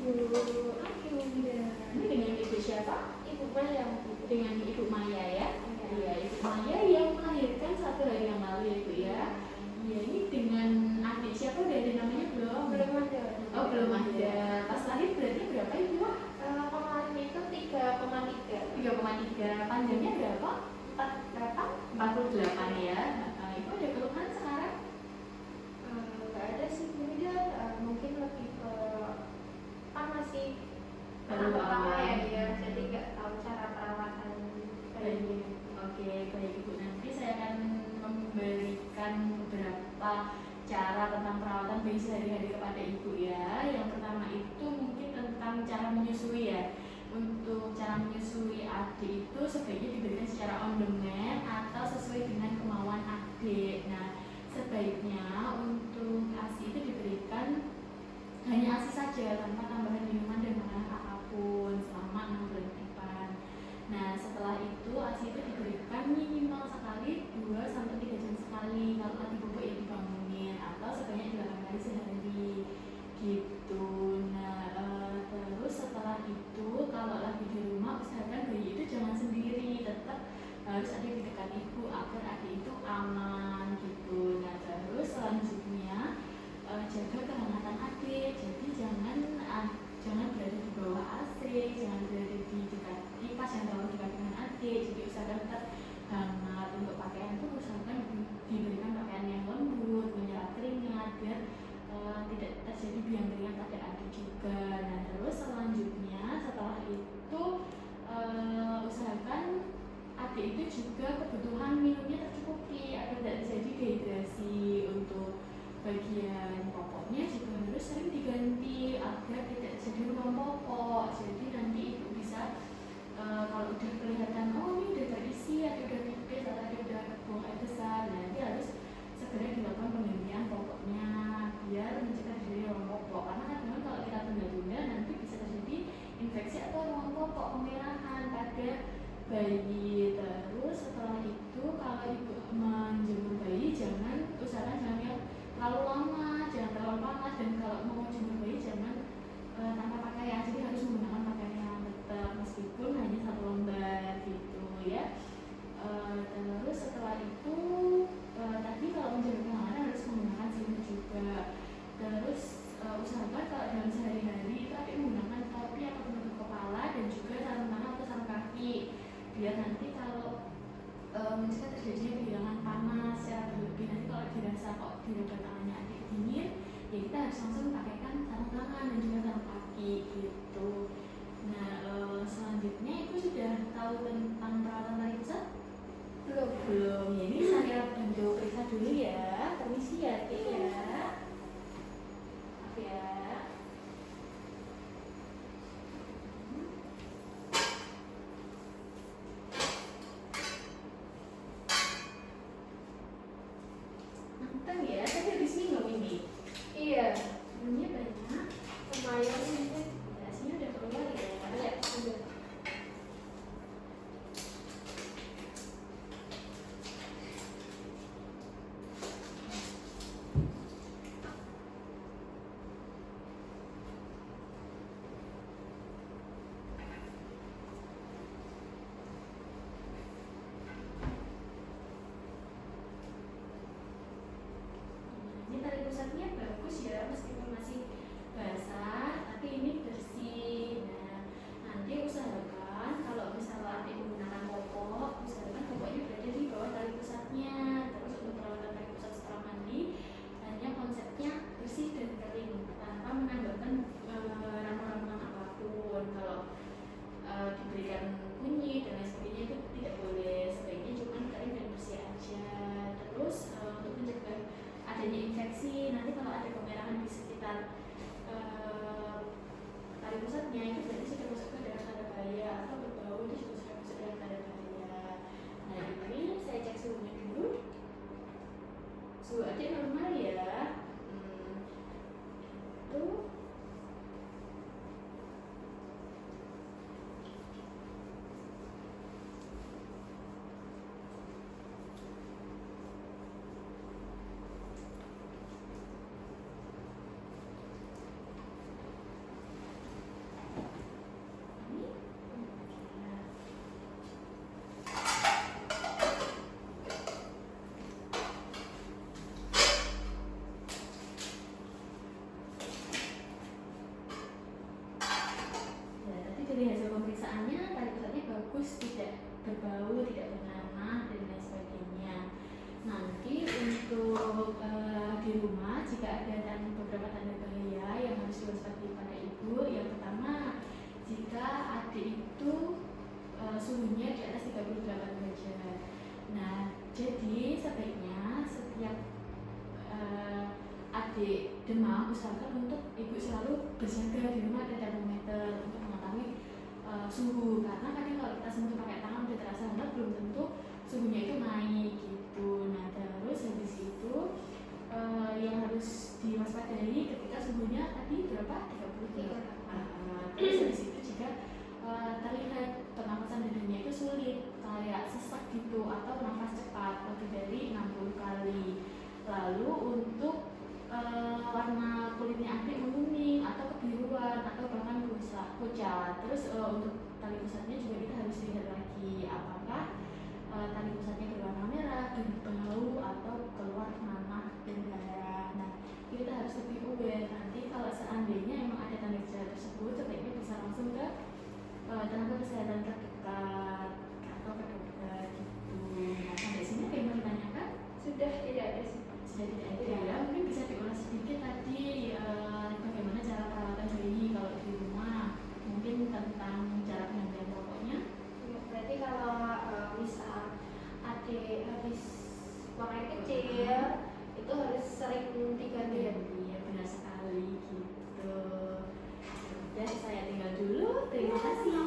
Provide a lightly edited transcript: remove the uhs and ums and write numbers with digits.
Aduh, ini dengan ibu siapa? Ibu Maya. Dengan Ibu Maya ya? Iya, Ibu Maya yang melahirkan 1 hari yang lalu ya Ibu ya. Iya, ini dengan adik siapa, udah ada namanya belum? Belum ada. Oh, belum ada. Pas lahir berarti berapa Ibu? Kemarin itu 3,3. 3,3. Panjangnya berapa? 48 ya. Ibu ada keluhan sekarang? Nggak ada sih, kemudian mungkin lebih ke panas sih. Baru Pertama awal. ya, jadi nggak tahu cara perawatan bayi. Oke, baik Ibu. Nanti saya akan memberikan beberapa cara tentang perawatan bayi sehari-hari kepada Ibu ya. Yang pertama itu mungkin tentang cara menyusui ya. Untuk cara menyusui adik itu sebaiknya diberikan secara on demand atau sesuai dengan kemauan adik. Nah, sebaiknya untuk ASI itu diberikan hanya ASI saja tanpa tambahan minuman dan makanan apapun selama 6 bulan ke depan. Nah, setelah itu ASI itu diberikan minimal sekali 2-3 jam sekali kalau lagi bubuk yang dibangunin, atau sebanyak 8 kali sehari gitu. Nah, terus setelah itu kalau lagi di rumah usahakan bayi itu jangan sendiri, tetap harus ada di dekat ibu agar adik itu aman gitu. Nah, terus selanjutnya jaga kehangatan adik, jadi jangan berada di bawah AC, jangan berada di dekat kipas yang terlalu dekat dengan adik. Jadi usahakan tetap hangat. Untuk pakaian itu usahakan diberikan pakaian yang lembut, menyerap keringat biar tidak terjadi biang keringat pada adik juga. Nah, terus selanjutnya setelah itu usahakan adik itu juga kebutuhan minumnya tercukupi agar tidak terjadi dehidrasi. Untuk bagian popoknya juga harus sering diganti agar tidak terjadi ruam popok. Jadi nanti ibu bisa kalau udah kelihatan oh ini udah terisi atau udah pipis atau udah buang air besar, nanti harus segera dilakukan penggantian popoknya biar mencegah dari ruam popok. Karena kadang kalau kita tunda-tunda nanti bisa terjadi infeksi atau ruam popok, kemerahan pada bayi. Terus setelah itu kalau ibu menjemur bayi usahakan jangan yang terlalu lama, jangan terlalu panas, dan kalau mau jemur bayi jangan tanpa pakaian, jadi harus menggunakan pakaian yang tetap meskipun hanya 1 lembar gitu ya. Terus setelah itu tadi kalau menjaga kehangatan harus menggunakan selimut juga. Terus usahakan kalau dalam sehari-hari itu adik menggunakan topi atau penutup kepala dan juga sarung tangan atau sarung kaki biar nanti kalau mencegah terjadinya kehilangan panas secara berlebih. Nanti kalau dirasa kok diraba tangannya adik dingin, ya kita harus langsung pakaikan sarung tangan dan juga sarung kaki gitu. Nah, selanjutnya ibu sudah tahu tentang perawatan tali pusat? Belum. Ya, ini saya bentuk periksa dulu ya. Permisi ya, Tik ya. Maaf ya. Nantang ya, tadi habis minum ini. Iya, Minumnya banyak. lumayan sih. Hasilnya udah keluar ya. Iya, udah. Ini tali pusatnya bagus ya, meskipun masih basah, tapi ini bersih. Nah, nanti usahakan kalau misalnya adik menggunakan popok, usahakan popoknya berada di bawah tali pusatnya. Terus untuk perawatan tali pusat setelah mandi, hanya konsepnya bersih dan kering tanpa menambahkan ramuan-ramuan apapun. Kalau diberikan kunyit dan lain sebagainya itu tidak boleh, sebaiknya cuma kering dan bersih aja. Terus untuk mencegah adanya infeksi, nanti kalau ada kemerahan di sekitar tali pusatnya itu berarti sudah masuk ke dalam tanda bahaya, atau berbau itu juga sudah masuk dalam tanda bahaya. Nah, ini saya cek suhunya dulu. Suhu adik normal ya. Tuh. berbau, tidak bernanah dan lain sebagainya. Nanti untuk di rumah jika ada beberapa tanda bahaya yang harus diwaspadai pada ibu, yang pertama jika adik itu suhunya di atas 38 derajat. Nah, jadi sebaiknya setiap adik demam usahakan untuk ibu selalu berjaga di rumah ada termometer untuk mengetahui suhu, karena kadang kalau kita sentuh pakai tangan udah terasa hangat belum tentu suhunya itu naik gitu. Nah terus habis itu yang harus diwaspadai ketika suhunya tadi berapa? 30. Terus habis itu jika terlihat pernapasan dadanya itu sulit kayak sesak gitu atau nafas cepat lebih dari 60 kali. Lalu untuk warna kulitnya adik menguning atau kebiruan atau bahkan pucat. Terus untuk tali pusatnya juga kita harus lihat lagi apakah tali pusatnya berwarna merah, berbau atau keluar nanah dan darah. Nah kita harus lebih aware. Nanti kalau seandainya memang ada tanda gejala tersebut, sebaiknya bisa langsung ke tenaga kesehatan terdekat atau ke dokter gitu. Nah sampai sini apa yang mau ditanyakan? Sudah tidak ada sih. Sudah tidak ada ya. Mungkin bisa diulas sedikit tadi bagaimana cara perawatan bayi kalau di rumah, mungkin tentang cara pengambilan rokoknya. Berarti kalau misal adik habis buang air kecil itu harus sering diganti ya. Iya benar sekali gitu. Udah saya tinggal dulu. Terima kasih.